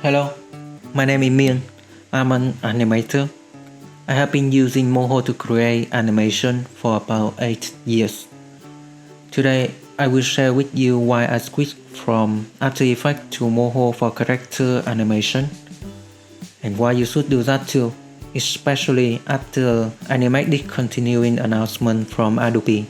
Hello, my name is Mian. I'm an animator. I have been using Moho to create animation for about 8 years. Today, I will share with you why I switched from After Effects to Moho for character animation, and why you should do that too, especially after Animate discontinuing announcement from Adobe.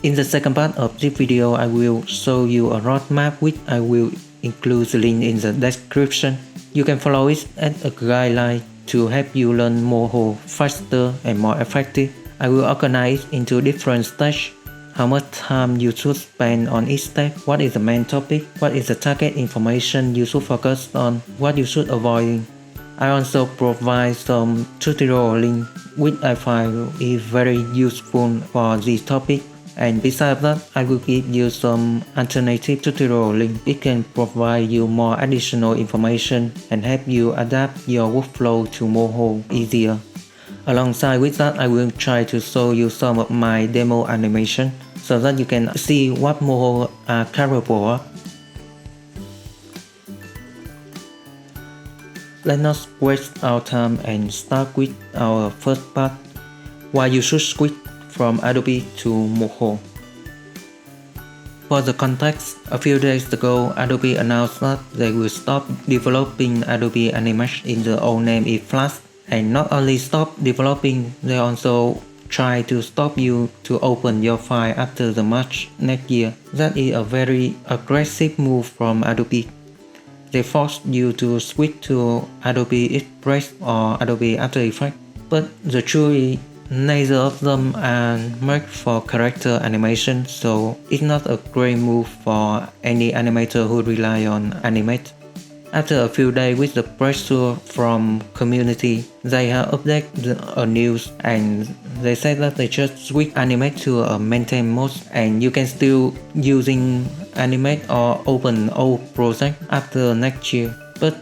In the second part of this video, I will show you a roadmap which I will include the link in the description. You can follow it as a guideline to help you learn Moho faster and more effective. I will organize it into different stages. How much time you should spend on each step, what is the main topic, what is the target information you should focus on, what you should avoid. I also provide some tutorial link which I find is very useful for this topic. And besides that, I will give you some alternative tutorial link. It can provide you more additional information and help you adapt your workflow to Moho easier. Alongside with that, I will try to show you some of my demo animation so that you can see what Moho are capable of. Let's not waste our time and start with our first part, why you should switch from Adobe to Moho. For the context, a few days ago, Adobe announced that they will stop developing Adobe Animate in the old name is Flash. And not only stop developing, they also try to stop you to open your file after the March next year. That is a very aggressive move from Adobe. They force you to switch to Adobe Express or Adobe After Effects. But the truth is, neither of them are made for character animation, so it's not a great move for any animator who rely on Animate. After a few days with the pressure from community, they have updated a news and they said that they just switch Animate to a maintain mode and you can still using Animate or open old project after next year. But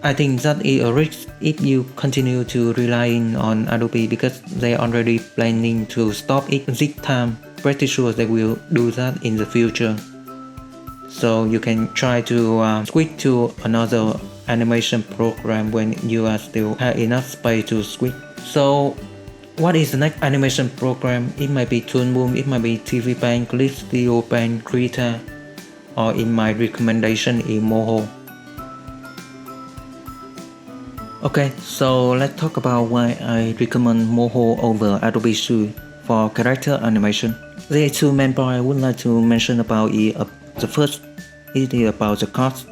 I think that is a risk if you continue to rely on Adobe because they are already planning to stop it this time. Pretty sure they will do that in the future. So you can try to switch to another animation program when you are still have enough space to switch. So what is the next animation program? It might be Toon Boom, it might be TV Paint, Clip Studio Paint, Krita, or in my recommendation is Moho. Okay, so let's talk about why I recommend Moho over Adobe Studio for character animation. There are two main points I would like to mention about it. The first is about the cost,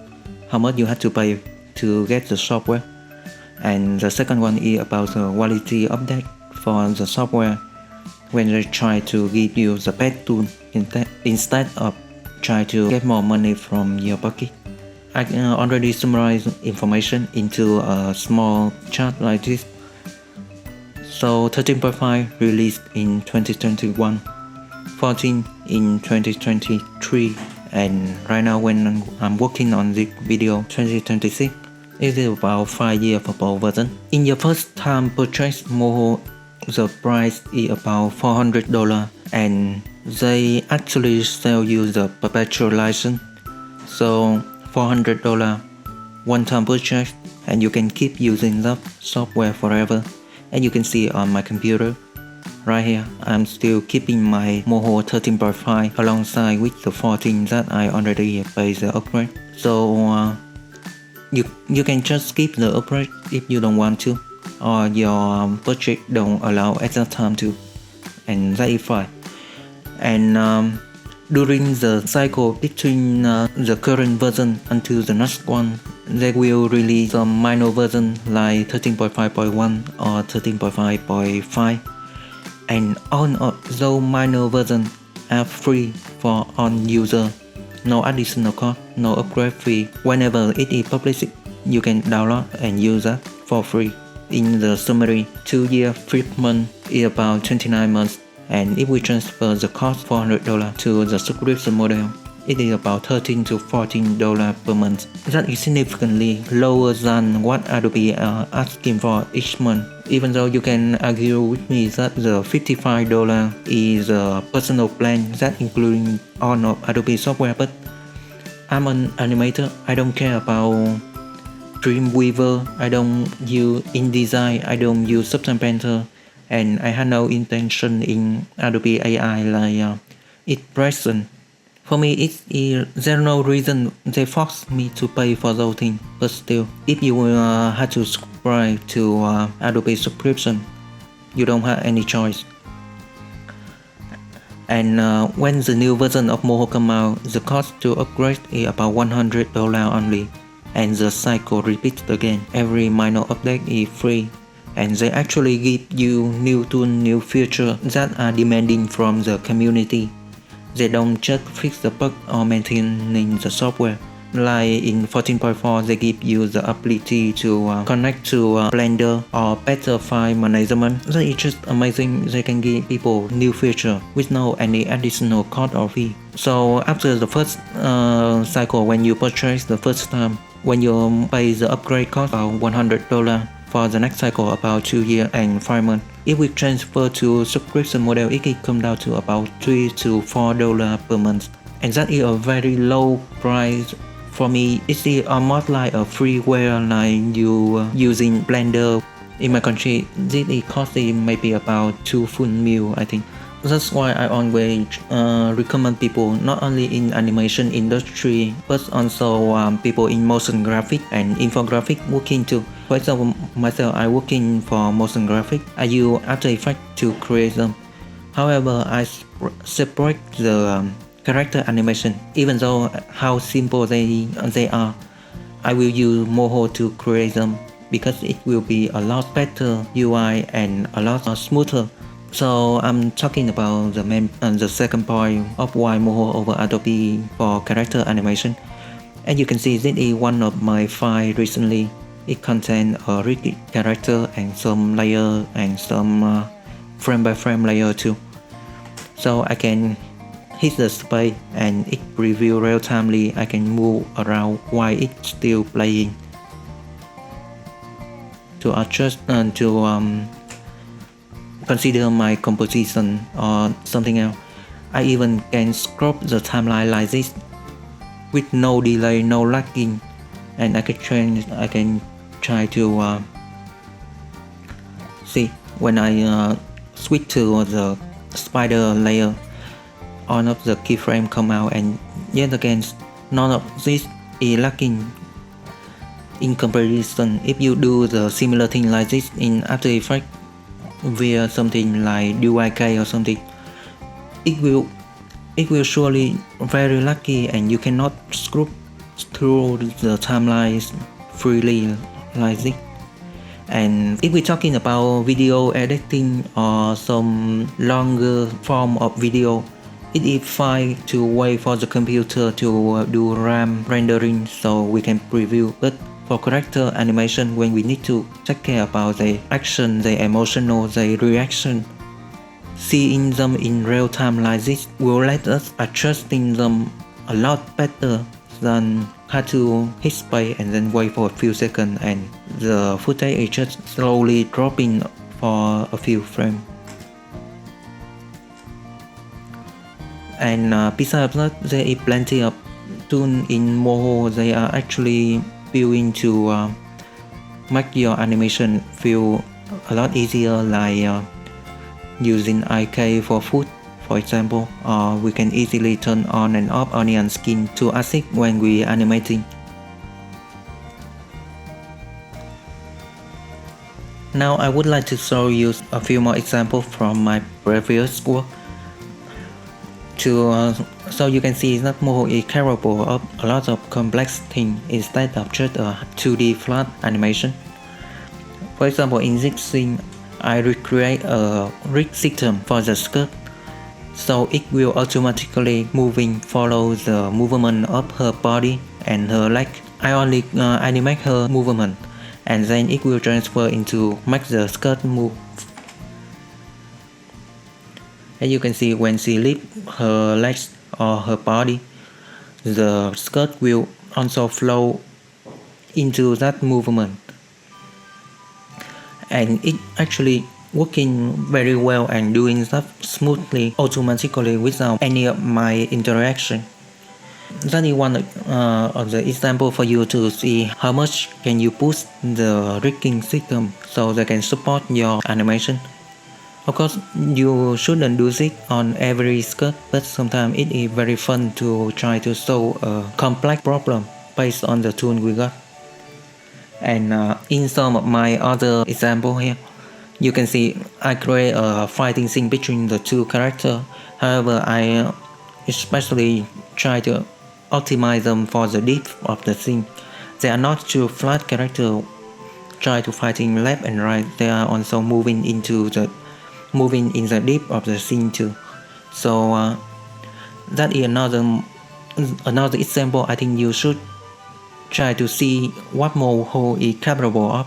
how much you have to pay to get the software. And the second one is about the quality update for the software when they try to give you the best tool instead of try to get more money from your pocket. I already summarized information into a small chart like this. So 13.5 released in 2021, 14 in 2023, and right now when I'm working on this video 2026, it is about 5 years for both versions. In your first time purchase Moho, the price is about $400 and they actually sell you the perpetual license. So $400 one-time purchase and you can keep using that software forever. And you can see on my computer right here, I'm still keeping my Moho 13.5 alongside with the 14 that I already paid the upgrade. So you can just skip the upgrade if you don't want to, or your budget don't allow at that time to, and that is fine. And during the cycle between the current version until the next one, they will release some minor version like 13.5.1 or 13.5.5, and all of those minor versions are free for all users. No additional cost, no upgrade fee. Whenever it is published, you can download and use that for free. In the summary, 2-year free month is about 29 months. And if we transfer the cost $400 to the subscription model, it is about $13 to $14 per month. That is significantly lower than what Adobe are asking for each month. Even though you can argue with me that the $55 is a personal plan that including all of Adobe software, but I'm an animator. I don't care about Dreamweaver, I don't use InDesign, I don't use Substance Painter, and I had no intention in Adobe AI like it present. For me, there's no reason they force me to pay for those things, but still, if you have to subscribe to Adobe subscription, you don't have any choice. And when the new version of Moho come out, the cost to upgrade is about $100 only, and the cycle repeats again. Every minor update is free, and they actually give you new tools, new features that are demanding from the community. They don't just fix the bug or maintaining the software. Like in 14.4, they give you the ability to connect to Blender or better file management. That is just amazing. They can give people new feature with no any additional cost or fee. So after the first cycle, when you purchase the first time, when you pay the upgrade cost about $100, for the next cycle about 2 years and 5 months. If we transfer to subscription model, it can come down to about $3 to $4 per month, and that is a very low price. For me, it's almost like a freeware, like you using Blender. In my country, this is costing maybe about 2 full meal, I think. That's why I always recommend people not only in animation industry but also people in motion graphic and infographic working too. For example, myself, I working for motion graphic. I use After Effects to create them. However, I separate the character animation. Even though how simple they are, I will use Moho to create them because it will be a lot better UI and a lot smoother. So I'm talking about the second point of why Moho over Adobe for character animation. And you can see this is one of my files recently. It contains a rigid character and some layer and some frame by frame layer too. So I can hit the space and it preview real timely. I can move around while it's still playing. To adjust and to consider my composition or something else. I even can scrub the timeline like this with no delay, no lagging, and I can try to see when I switch to the spider layer, all of the keyframe come out, and yet again none of this is lagging. In comparison, if you do the similar thing like this in After Effects via something like UIK or something, it will surely very lucky, and you cannot scrub through the timelines freely like this. And if we're talking about video editing or some longer form of video, it is fine to wait for the computer to do RAM rendering so we can preview. But for character animation, when we need to take care about the action, the emotional, the reaction, seeing them in real time like this will let us adjusting them a lot better than had to hit play and then wait for a few seconds and the footage is just slowly dropping for a few frames. And besides that, there is plenty of tools in Moho. They are actually built to make your animation feel a lot easier, like using IK for food, for example, or we can easily turn on and off onion skin to assist when we animating. Now I would like to show you a few more examples from my previous work so you can see that Moho is capable of a lot of complex things instead of just a 2D flat animation. For example, in this scene, I recreate a rig system for the skirt, so it will automatically follow the movement of her body and her leg. I only animate her movement, and then it will transfer into make the skirt move. And you can see when she lifts her legs or her body, the skirt will also flow into that movement. And it actually working very well and doing stuff smoothly automatically without any of my interaction. That is one of the example for you to see how much can you push the rigging system so they can support your animation. Of course, you shouldn't do this on every skirt, but sometimes it is very fun to try to solve a complex problem based on the tool we got. And in some of my other example here, you can see I create a fighting scene between the two characters. However, I especially try to optimize them for the depth of the scene. They are not too flat characters try to fighting left and right. They are also moving in the depth of the scene too. So that is another example. I think you should try to see what Moho is capable of,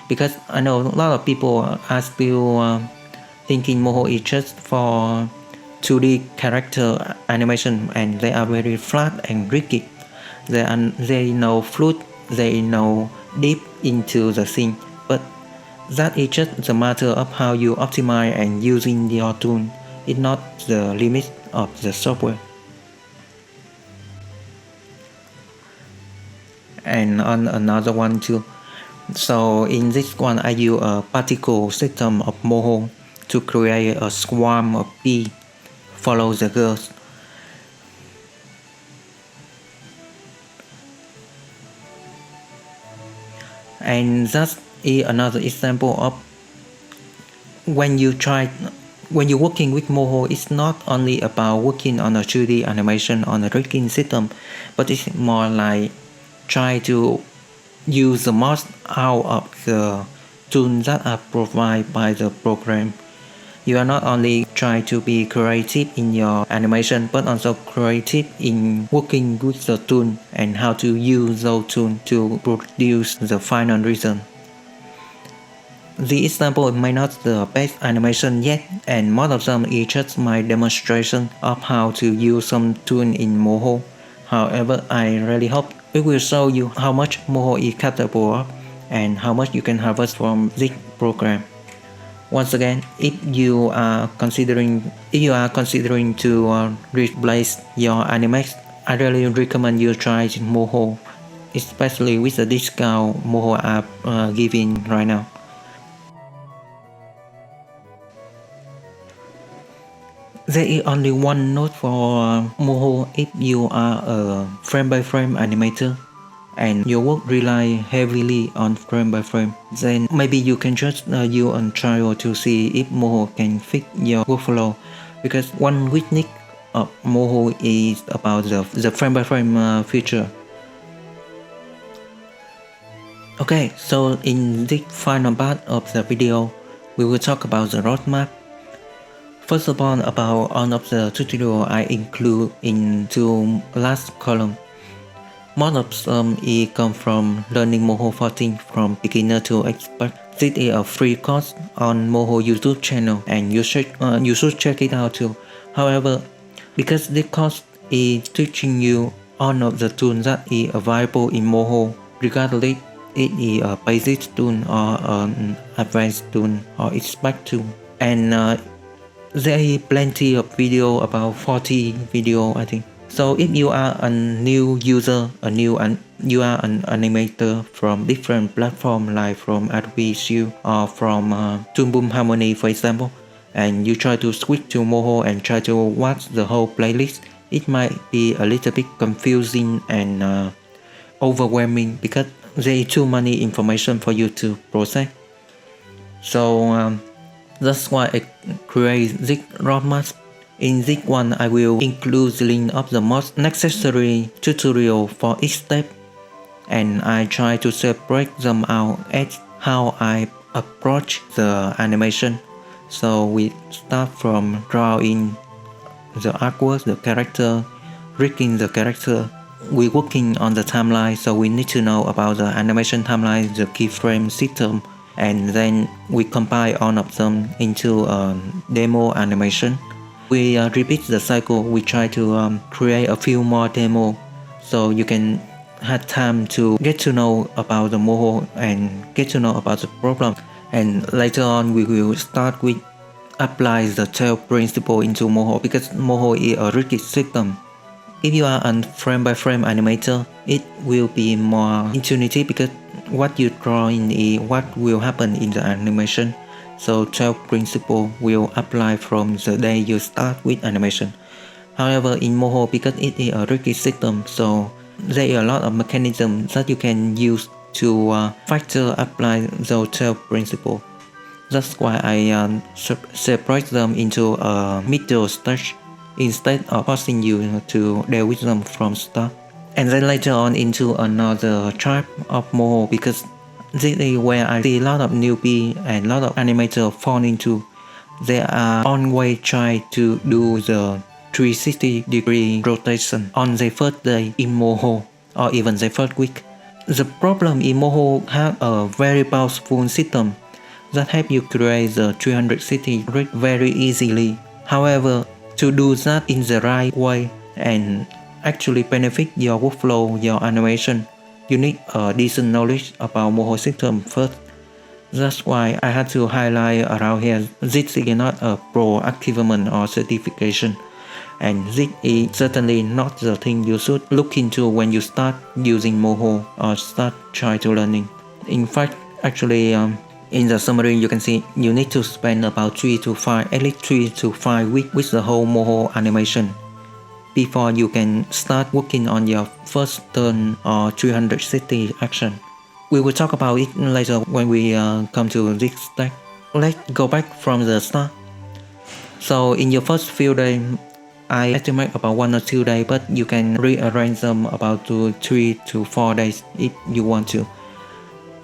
because I know a lot of people are still thinking Moho is just for 2D character animation and they are very flat and rigid. They know fluid, they know deep into the scene, but that is just the matter of how you optimize and using your tool. It's not the limit of the software. And on another one too. So in this one I use a particle system of Moho to create a swarm of bees follow the girls. And that is another example of when you're working with Moho, it's not only about working on a 2D animation on a rigging system, but it's more like try to use the most out of the tools that are provided by the program. You are not only trying to be creative in your animation, but also creative in working with the tool and how to use those tools to produce the final result. The example may not be the best animation yet, and most of them is just my demonstration of how to use some tool in Moho. However, I really hope it will show you how much Moho is capable of and how much you can harvest from this program. Once again, if you are considering to replace your Animate, I really recommend you try Moho, especially with the discount Moho are giving right now. There is only one note for Moho if you are a frame-by-frame animator and your work rely heavily on frame by frame, then maybe you can just use a trial to see if Moho can fit your workflow, because one weakness of Moho is about the frame by frame feature. Okay, so in this final part of the video, we will talk about the roadmap. First of all, about all of the tutorial I include into last column. Most of them come from learning Moho 14 from beginner to expert. This is a free course on Moho YouTube channel and you should check it out too. However, because this course is teaching you all of the tools that is available in Moho, regardless it is a basic tool or an advanced tool or expert tool. And there is plenty of video, about 40 video I think. So if you are a new user, you are an animator from different platforms like from Adobe or from Toon Boom Harmony for example, and you try to switch to Moho and try to watch the whole playlist, it might be a little bit confusing and overwhelming because there is too many information for you to process. So that's why I create this roadmap. In this one, I will include the link of the most necessary tutorial for each step, and I try to separate them out as how I approach the animation. So we start from drawing the artwork, the character, rigging the character. We're working on the timeline, so we need to know about the animation timeline, the keyframe system, and then we combine all of them into a demo animation. We repeat the cycle. We try to create a few more demo so you can have time to get to know about the Moho and get to know about the problem. And later on we will start with apply the tail principle into Moho, because Moho is a rigid system. If you are a frame-by-frame animator, it will be more intuitive because what you draw in is what will happen in the animation. So 12 principle will apply from the day you start with animation. However, in Moho, because it is a rigid system, so there are a lot of mechanisms that you can use to factor apply those 12 principles. That's why I separate them into a middle stage instead of forcing you to deal with them from start. And then later on into another type of Moho, because this is where I see a lot of newbie and a lot of animators fall into. They are always trying to do the 360-degree rotation on the first day in Moho or even the first week. The problem in Moho has a very powerful system that helps you create the 360 rig very easily. However, to do that in the right way and actually benefit your workflow, your animation, you need a decent knowledge about Moho system first. That's why I had to highlight around here, this is not a pro achievement or certification, and this is certainly not the thing you should look into when you start using Moho or start trying to learning. In fact, actually, in the summary you can see you need to spend about at least 3 to 5 weeks with the whole Moho animation before you can start working on your first turn or 360 action. We will talk about it later when we come to this step. Let's go back from the start. So in your first few days, I estimate about 1 or 2 days, but you can rearrange them about 3 to 4 days if you want to.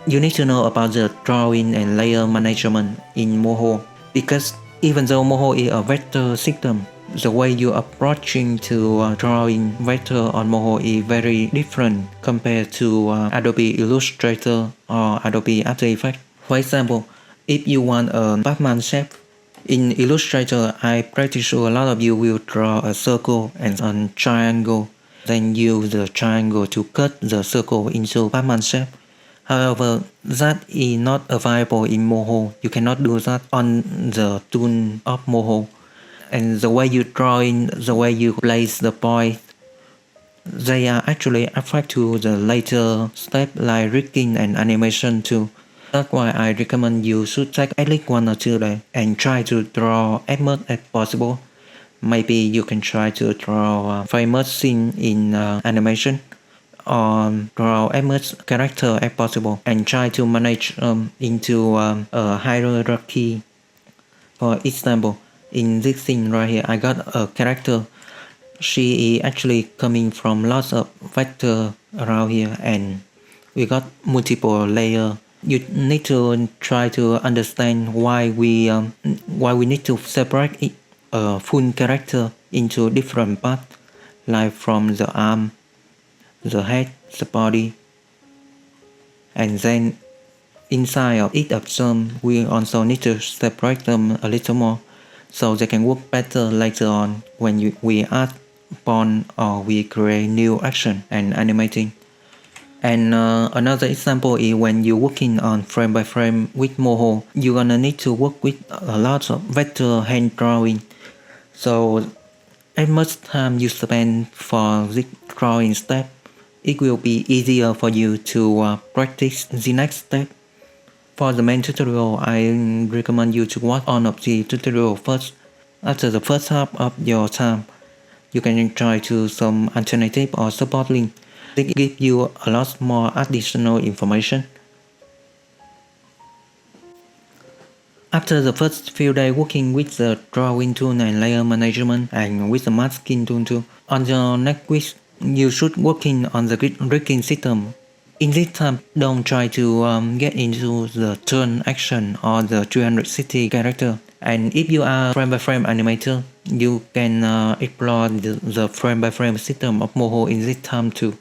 You need to know about the drawing and layer management in Moho, because even though Moho is a vector system, the way you approaching to drawing vector on Moho is very different compared to Adobe Illustrator or Adobe After Effects. For example, if you want a Batman shape, in Illustrator, I'm pretty sure a lot of you will draw a circle and a triangle, then use the triangle to cut the circle into Batman shape. However, that is not available in Moho. You cannot do that on the tool of Moho. And the way you draw in, the way you place the point, they are actually affect to the later step like rigging and animation too. That's why I recommend you should take at least 1 or 2 days and try to draw as much as possible. Maybe you can try to draw famous scene in animation, or draw as much character as possible and try to manage into a hierarchy. For example, in this scene right here, I got a character. She is actually coming from lots of vectors around here, and we got multiple layers. You need to try to understand why we need to separate a full character into different parts, like from the arm, the head, the body, and then inside of each of them we also need to separate them a little more so they can work better later on when we add upon or we create new action and animating. And another example is when you're working on frame by frame with Moho, you're gonna need to work with a lot of vector hand drawing. So as much time you spend for this drawing step, it will be easier for you to practice the next step. For the main tutorial, I recommend you to watch all of the tutorial first. After the first half of your time, you can try to some alternative or support link. They give you a lot more additional information. After the first few days working with the drawing tool and layer management and with the masking tool too, on your next week, you should working on the rigging system. In this time, don't try to get into the turn action or the 360 character. And if you are frame by frame animator, you can explore the frame by frame system of Moho in this time too.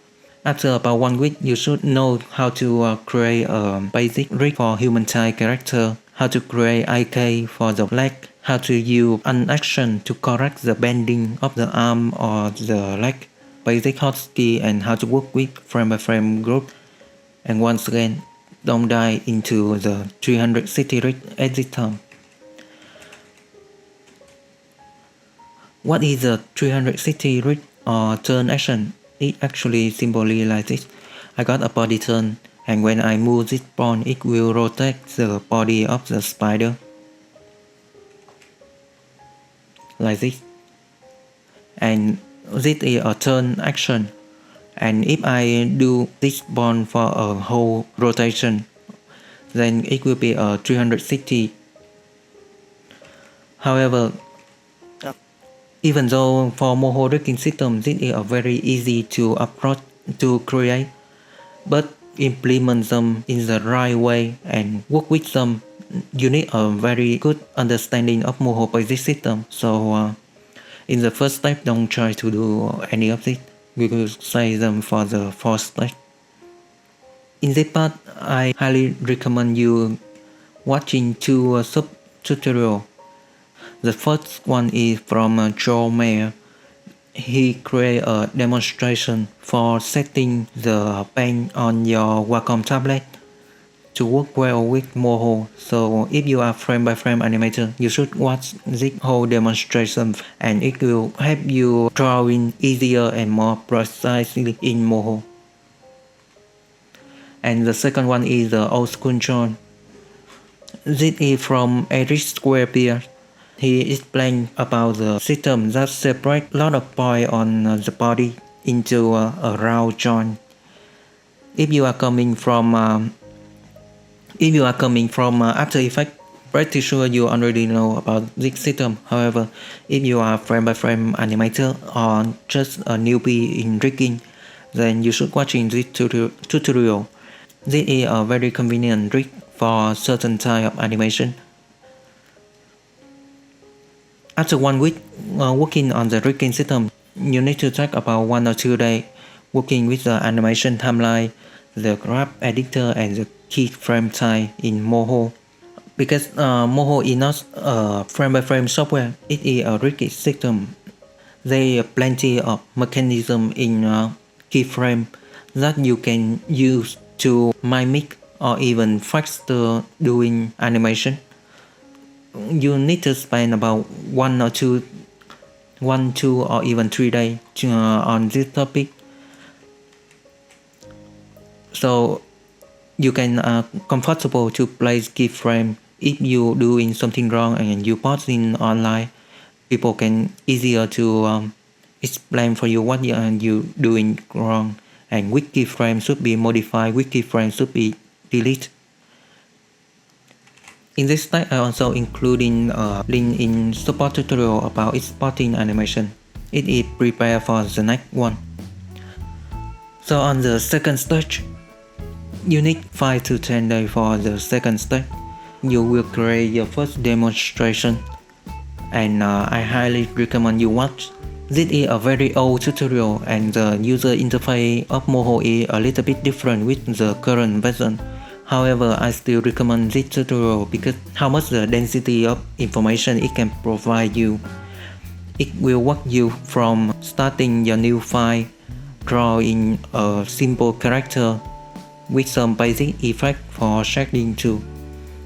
After about 1 week, you should know how to create a basic rig for human type character, how to create IK for the leg, how to use an action to correct the bending of the arm or the leg, basic hotkey, and how to work with frame by frame group. And once again, don't dive into the 360 rig at this time. What is the 360 rig? or turn action. It actually simply like this. I got a body turn, and when I move this pawn, it will rotate the body of the spider. Like this. And this is a turn action. And if I do this pawn for a whole rotation, then it will be a 360. However, even though for Moho rigging system this is a very easy to approach to create, but implement them in the right way and work with them, you need a very good understanding of Moho basic system. So in the first step, don't try to do any of this. We will save them for the fourth step. In this part, I highly recommend you watching two sub-tutorials. The first one is from Joe Mayer. He created a demonstration for setting the pen on your Wacom tablet to work well with Moho. So if you are frame by frame animator, you should watch this whole demonstration and it will help you drawing easier and more precisely in Moho. And the second one is the old school John. This is from Eric Squarebeard. He explained about the system that separates a lot of points on the body into a round joint. If you are coming from After Effects, pretty sure you already know about this system. However, if you are frame by frame animator or just a newbie in rigging, then you should watching this tutorial. This is a very convenient rig for certain type of animation. After 1 week working on the rigging system, you need to take about 1 or 2 days working with the animation timeline, the graph editor and the keyframe type in Moho. Because Moho is not a frame by frame software, it is a rigging system. There are plenty of mechanisms in keyframe that you can use to mimic or even faster doing animation. You need to spend about 1, 2 or even 3 days on this topic. So you can comfortable to place keyframe. If you doing something wrong and you post in online, people can easier to explain for you what you doing wrong, and which keyframe should be modified, which keyframe should be deleted. In this slide, I also including a link in support tutorial about exporting animation. It is prepared for the next one. So on the second stage, you need 5 to 10 days for the second step. You will create your first demonstration, and I highly recommend you watch. This is a very old tutorial and the user interface of Moho is a little bit different with the current version. However, I still recommend this tutorial because how much the density of information it can provide you. It will walk you from starting your new file, drawing a simple character with some basic effect for shading too,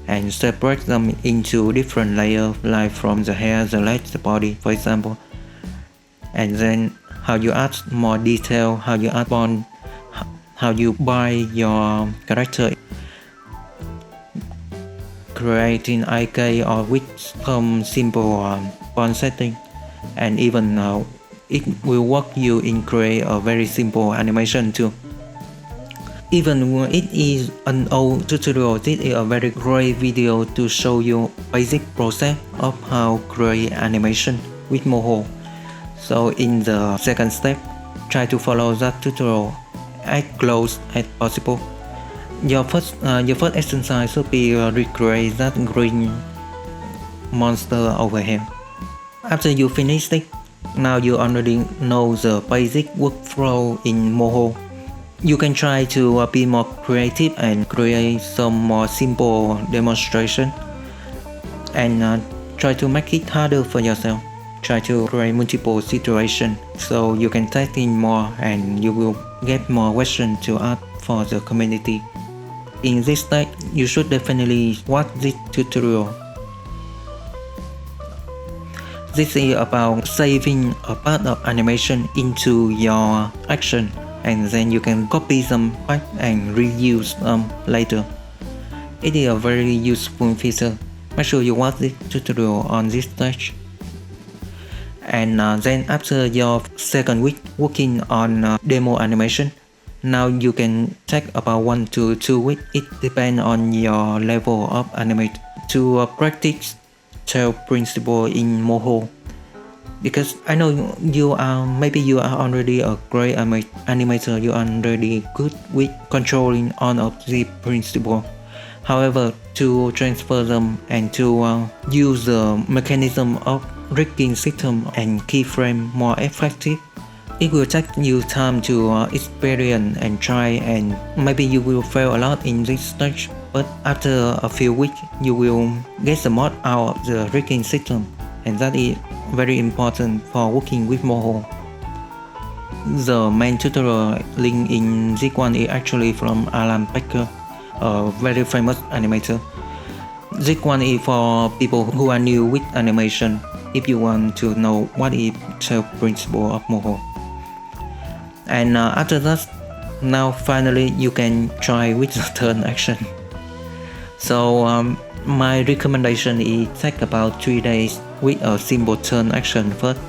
and separate them into different layers like from the hair, the legs, the body for example. And then how you add more detail, how you add bond, how you buy your character, creating IK or with some simple bond setting, and even it will work you in create a very simple animation too. Even when it is an old tutorial, this is a very great video to show you basic process of how create animation with Moho. So in the second step, try to follow that tutorial as close as possible. Your first exercise should be recreate that green monster over here. After you finish it, now you already know the basic workflow in Moho. You can try to be more creative and create some more simple demonstration, and try to make it harder for yourself. Try to create multiple situations so you can test in more and you will get more questions to ask for the community. In this step, you should definitely watch this tutorial. This is about saving a part of animation into your action, and then you can copy them back and reuse them later. It is a very useful feature. Make sure you watch this tutorial on this stage. And then after your second week working on demo animation, now you can take about 1 to 2 weeks. It depends on your level of Animate to practice tail principle in Moho. Because I know maybe you are already a great animator, you are already good with controlling all of the principle. However, to transfer them and to use the mechanism of rigging system and keyframe more effective, it will take you time to experience and try, and maybe you will fail a lot in this stage, but after a few weeks you will get the most out of the rigging system, and that is very important for working with Moho. The main tutorial link in this one is actually from Alan Becker, a very famous animator. This one is for people who are new with animation, if you want to know what is the principle of Moho. And after that, now finally you can try with the turn action. So my recommendation is take about 3 days with a simple turn action first.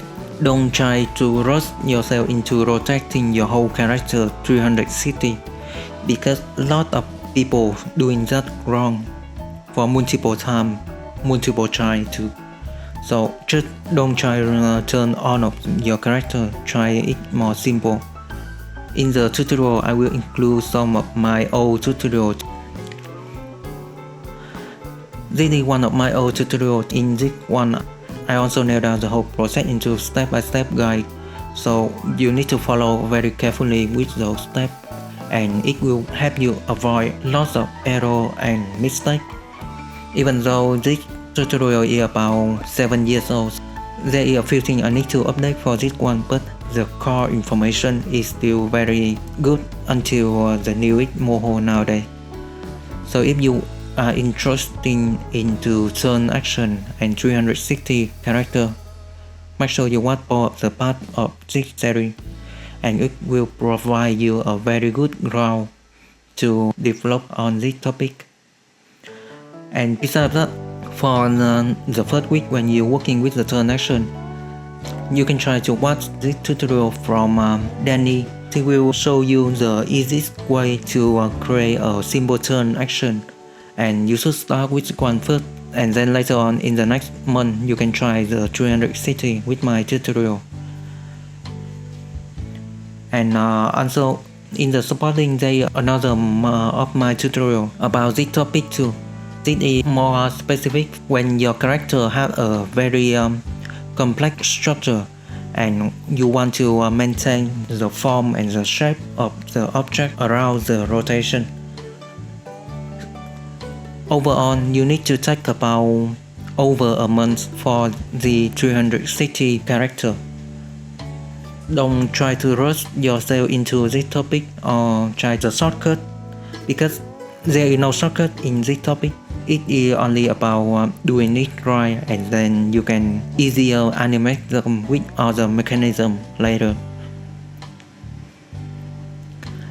Don't try to rush yourself into rotating your whole character 360, because a lot of people doing that wrong for multiple times, multiple try too. So just don't try to turn all of your character, try it more simple. In the tutorial I will include some of my old tutorials. This is one of my old tutorials. In this one I also nailed down the whole process into step-by-step guide, so you need to follow very carefully with those steps, and it will help you avoid lots of error and mistakes. Even though this tutorial is about 7 years old, there is a few things I need to update for this one, but the core information is still very good until the newest Moho nowadays. So if you are interested into turn action and 360 character, make sure you watch both the part of this series, and it will provide you a very good ground to develop on this topic. And besides that, for the first week when you're working with the turn action, you can try to watch this tutorial from Danny. He will show you the easiest way to create a simple turn action, and you should start with one first, and then later on in the next month you can try the 360 with my tutorial. And also in the supporting there is another of my tutorial about this topic too. This is more specific when your character has a very complex structure and you want to maintain the form and the shape of the object around the rotation. Overall, you need to take about over a month for the 360 character. Don't try to rush yourself into this topic or try the shortcut, because there is no shortcut in this topic. It is only about doing it right, and then you can easier animate them with other mechanism later.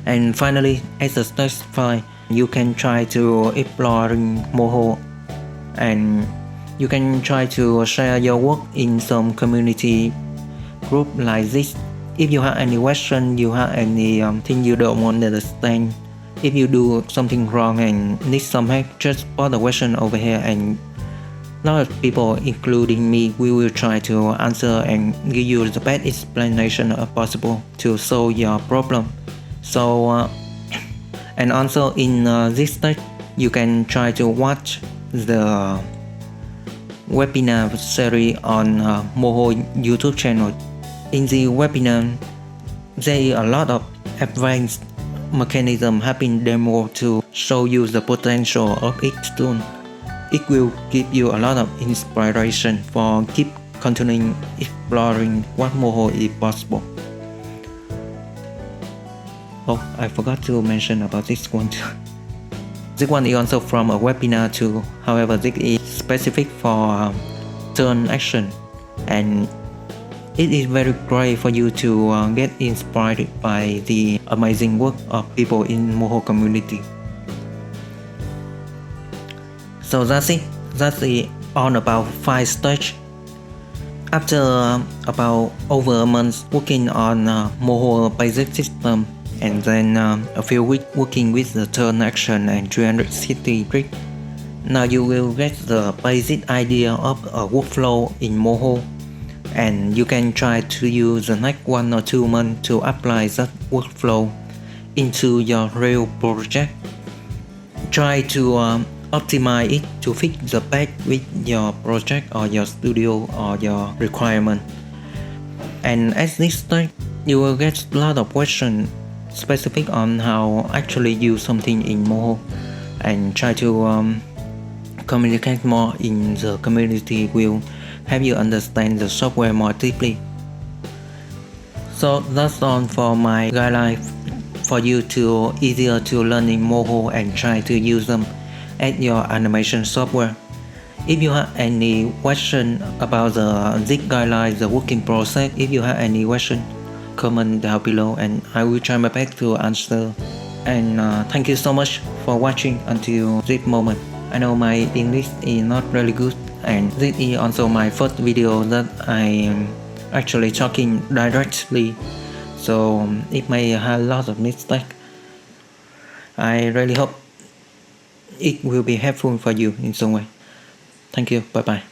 And finally, as a stage 5, you can try to exploring Moho, and you can try to share your work in some community group like this. If you have any question, you have any thing you don't want to understand, if you do something wrong and need some help, just put the question over here, and a lot of people including me, we will try to answer and give you the best explanation possible to solve your problem. So and also in this stage you can try to watch the webinar series on Moho YouTube channel. In the webinar there is a lot of advanced mechanism have been demo to show you the potential of each tool. It will give you a lot of inspiration for keep continuing exploring what Moho is possible. Oh, I forgot to mention about this one too. This one is also from a webinar too. However, this is specific for turn action. and it is very great for you to get inspired by the amazing work of people in Moho community. So that's it. That's it all about 5 stage. After about over a month working on Moho basic system, and then a few weeks working with the turn action and 360 grid, now you will get the basic idea of a workflow in Moho, and you can try to use the next 1 or 2 months to apply that workflow into your real project. Try to optimize it to fit the best with your project or your studio or your requirement. And at this stage, you will get a lot of questions specific on how actually use something in Moho, and try to communicate more in the community will help you understand the software more deeply. So that's all for my guideline for you to easier to learn in Moho and try to use them at your animation software. If you have any question about this guideline, the working process, if you have any question, comment down below and I will try my best to answer. And thank you so much for watching until this moment. I know my English is not really good, and this is also my first video that I am actually talking directly, so it may have a lot of mistakes. I really hope it will be helpful for you in some way. Thank you. Bye bye.